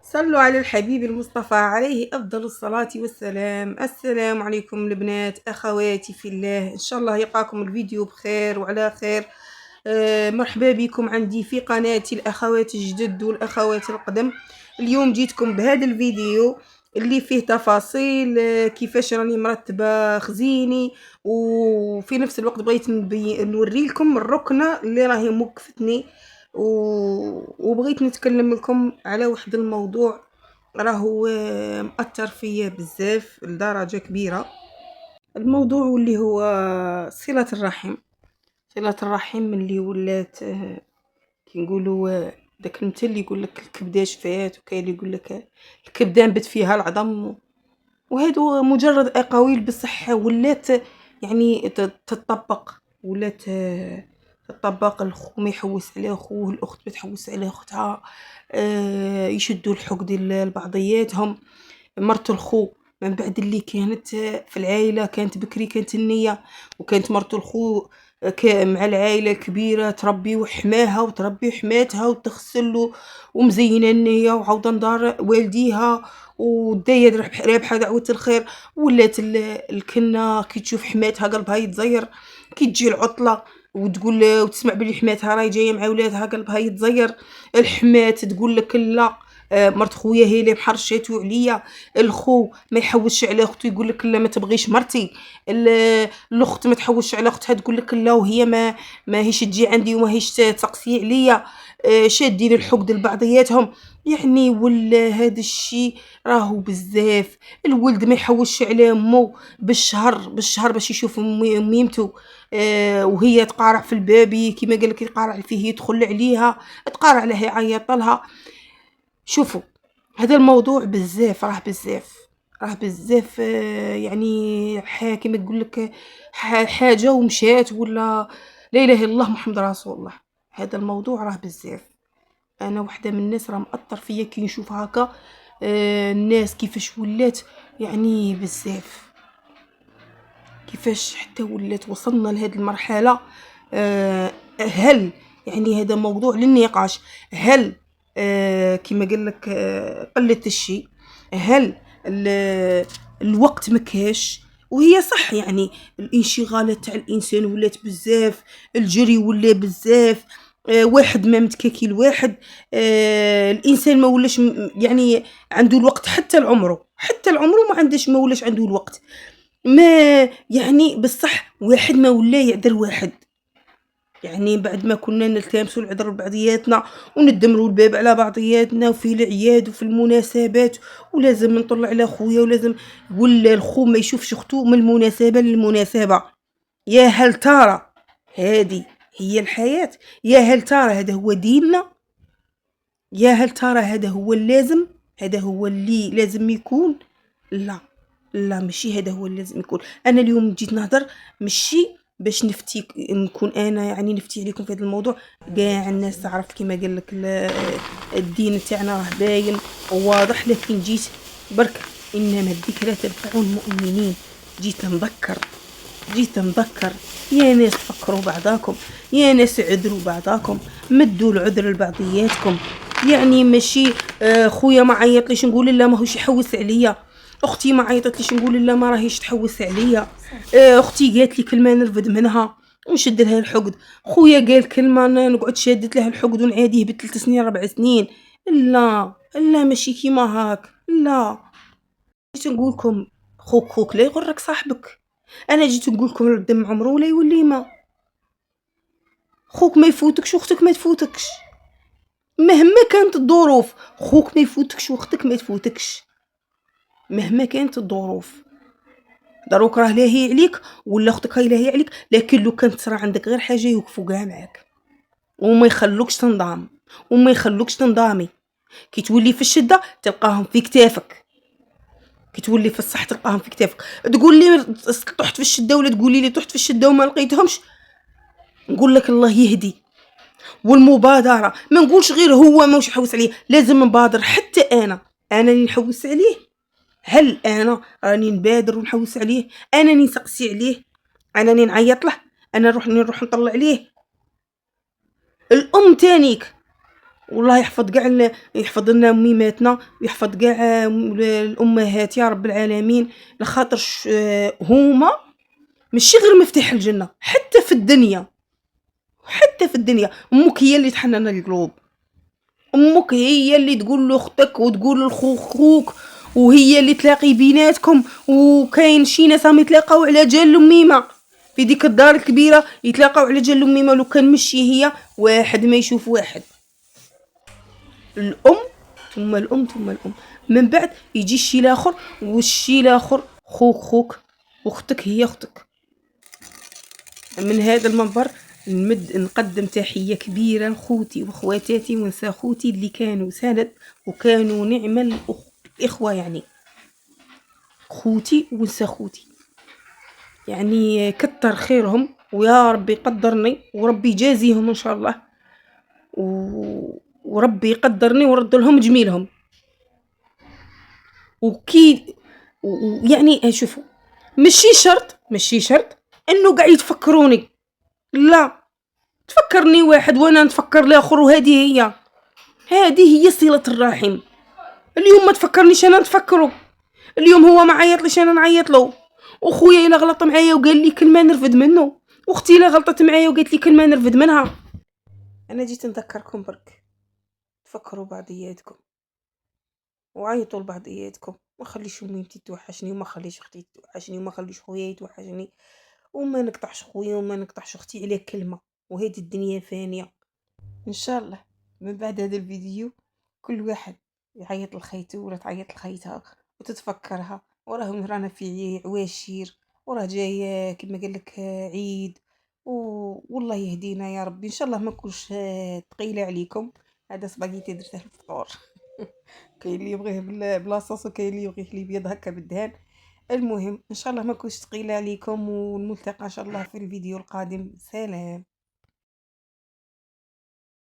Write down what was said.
صلوا على الحبيب المصطفى عليه أفضل الصلاة والسلام. السلام عليكم البنات أخواتي في الله، إن شاء الله يلقاكم الفيديو بخير وعلى خير. مرحبا بكم عندي في قناتي الأخوات الجدد والأخوات القدم. اليوم جيتكم بهذا الفيديو اللي فيه تفاصيل كيفاش راني مرتبة خزيني، وفي نفس الوقت بغيت نوري لكم الركنة اللي راهي موقفتني، وبغيت نتكلم لكم على واحد الموضوع راهو مأثر فيا بزاف لدرجة كبيرة. الموضوع واللي هو صلة الرحم. صلة الرحم اللي ولات كي نقولوا داك المثل اللي يقول لك الكبده شفات، وكاين اللي يقول لك الكبده نبت فيها العظم، وهادو مجرد اقاويل بصح ولات يعني تطبق، ولات تطبق. الخو ما يحوس على خوه، الاخت ما تحوس على اختها، يشدوا الحق ديال بعضياتهم. مرت الخو من بعد اللي كانت في العائله كانت بكري، كانت النيه، وكانت مرت الخو مع العائله الكبيره تربي وحماها وتربي حماتها وتغسل ومزينه النيه وعوضه دار والديها وداير رابحه دعوه الخير. ولات الكنه كي تشوف حماتها قلبها يتزير، كي تجي العطله وتقول وتسمع بلي حماتها راهي جايه مع ولادها قلبها يتزير. الحمات تقول لك لا، مرت خويا هي اللي محرشاتو عليا. الخو ما يحوش على اختو يقول لك لا ما تبغيش مرتي. الاخت ما تحوش على اختها تقول لك لا وهي ما هيش تجي عندي وما هيش تقسي عليا. شادين الحقد لبعضياتهم. يعني ولا هذا الشيء راهو بزاف. الولد ما يحوش على امه بالشهر باش يشوف ميمته، وهي تقارع في الباب كيما قال لك يقارع فيه يدخل عليها، تقارع لها يعيط لها. شوفوا هذا الموضوع بزاف، راه بزاف. يعني كيما تقول لك حاجه ومشات، ولا لا اله الا الله محمد رسول الله. هذا الموضوع راه بزاف. انا واحده من الناس راه مأثر فيا كي نشوف هكا الناس كيفاش ولات، يعني بزاف. كيفاش حتى ولات وصلنا لهذه المرحله. هل يعني هذا موضوع للنقاش؟ هل كما قال لك قلة الشيء؟ هل الوقت مكاش؟ وهي صح، يعني الانشغالات تاع الانسان ولات بزاف، الجري ولا بزاف. واحد ما متكاكي الواحد. الانسان ما ولاش يعني عنده الوقت حتى العمره، ما عندش، ما ولاش عنده الوقت. ما يعني بصح واحد ما ولا يعذر واحد. يعني بعد ما كنا نلتمسوا العذر لبعضياتنا وندمروا الباب على بعضياتنا وفي العياد وفي المناسبات، ولازم نطلع على خويا، ولازم ولا الخو ما يشوفش اختو من المناسبه للمناسبه. يا هل ترى هذه هي الحياه؟ يا هل ترى هذا هو ديننا؟ يا هل ترى هذا هو اللازم؟ هذا هو اللي لازم يكون؟ لا، لا ماشي هذا هو اللي لازم يكون. انا اليوم جيت نهضر ماشي باش نفتي نكون انا يعني نفتي عليكم في هذا الموضوع. كاع الناس تعرف كما قال لك الدين تاعنا راه باين وواضح، لكن جيت برك انما الذكرى تنفع المؤمنين. جيت نذكر يا ناس تفكروا بعضاكم، يا ناس عذروا بعضاكم، مدوا العذر لبعضياتكم. يعني ماشي خويا ما عيطليش نقول لا ماهوش يحوس عليا، اختي ما عيطتليش نقول لا ما راهيش تحوس عليا. اختي قالت لي كلمه نرفد منها ونشد لها الحقد، خويا قال كلمه نقعد شادت لها الحقد ونعاديه ب3 سنين 4 سنين. لا لا ماشي كيما هاك. لا جيت نقول لكم خوك لا يغرك صاحبك. انا جيت نقول لكم الدم عمره ولا يولي ما. خوك ما يفوتكش واختك ما تفوتكش مهما كانت الظروف. خوك ما يفوتكش واختك ما تفوتكش مهما كانت الظروف. دروك راه لاهي عليك ولا اختك هاي لاهي عليك، لكن لو كانت تصرى عندك غير حاجه يوقفوا كاع معاك وما يخلوكش تنضام وما يخلوكش تنضامي. كي تولي في الشده تلقاهم في كتافك، كي تولي في الصح تلقاهم في كتافك. تقول لي طحت في الشده ولا تقولي لي طحت في الشده وما لقيتهمش، نقول لك الله يهدي. والمبادره ما نقولش غير هو ماوش يحوس عليه، لازم نبادر. حتى انا اللي نحوس عليه. هل انا راني نبادر ونحوس عليه؟ انا اللي نسقسي عليه؟ انا اللي نعيط له؟ انا نروح نطلع عليه؟ الام تانيك والله يحفظ كاع يحفظ لنا ميماتنا ويحفظ كاع الامهات يا رب العالمين، لخاطرش هما ماشي غير مفتاح الجنه، حتى في الدنيا، حتى في الدنيا امك هي اللي تحنن القلوب، امك هي اللي تقول لاختك وتقول لخوك، وهي اللي تلاقي بيناتكم. وكاين شي ناس راهم يتلاقاو على جال اميمه في ديك الدار الكبيره، يتلاقاو على جال اميمه، لو كان مشي هي واحد ما يشوف واحد. الام ثم الام ثم الام، من بعد يجي الشي الاخر، والشي الاخر خوك، واختك هي اختك. من هذا المنبر نقدم تحيه كبيره لخوتي واخواتاتي ونسا خوتي اللي كانوا سند وكانوا نعم الاخوه، يعني خوتي ونسا خوتي، يعني كتر خيرهم، ويا ربي يقدرني وربي يجازيهم ان شاء الله، وربي يقدرني ورد لهم جميلهم. وكي يعني شوفوا، ماشي شرط انه قاعد يتفكروني، لا، تفكرني واحد وانا نتفكر الاخر، وهذه هي صلة الرحم. اليوم ما تفكرنيش انا نتفكره، اليوم هو ما عيطليش انا نعيط له، وخويا الا غلط معايا وقال لي كلمه نرفد منه، واختي الا غلطت معايا وقالت لي كلمه نرفد منها. انا جيت نذكركم برك تفكروا بعضياتكم وعيطوا لبعضياتكم، ما خليش اميمتي توحشني، وما خليش اختي توحشني، وما خليش خويا يتوحشني، وما نقطعش خويا وما نقطعش اختي على كلمه، وهذه الدنيا فانيه. ان شاء الله من بعد هذا الفيديو كل واحد يعيط لخيته ولا تعيط لخيتها وتتفكرها، رانا في عواشير، وراه جايه كما قال لك عيد، والله يهدينا يا ربي. ان شاء الله ما نكونش ثقيله عليكم. هذا سباغيتي درته الفطور كاين اللي يبغيه بلا صوص، وكاين اللي يبغيه لي بيض هكا بالدهان. المهم ان شاء الله ما نكونش ثقيله عليكم، ونلتقى ان شاء الله في الفيديو القادم. سلام.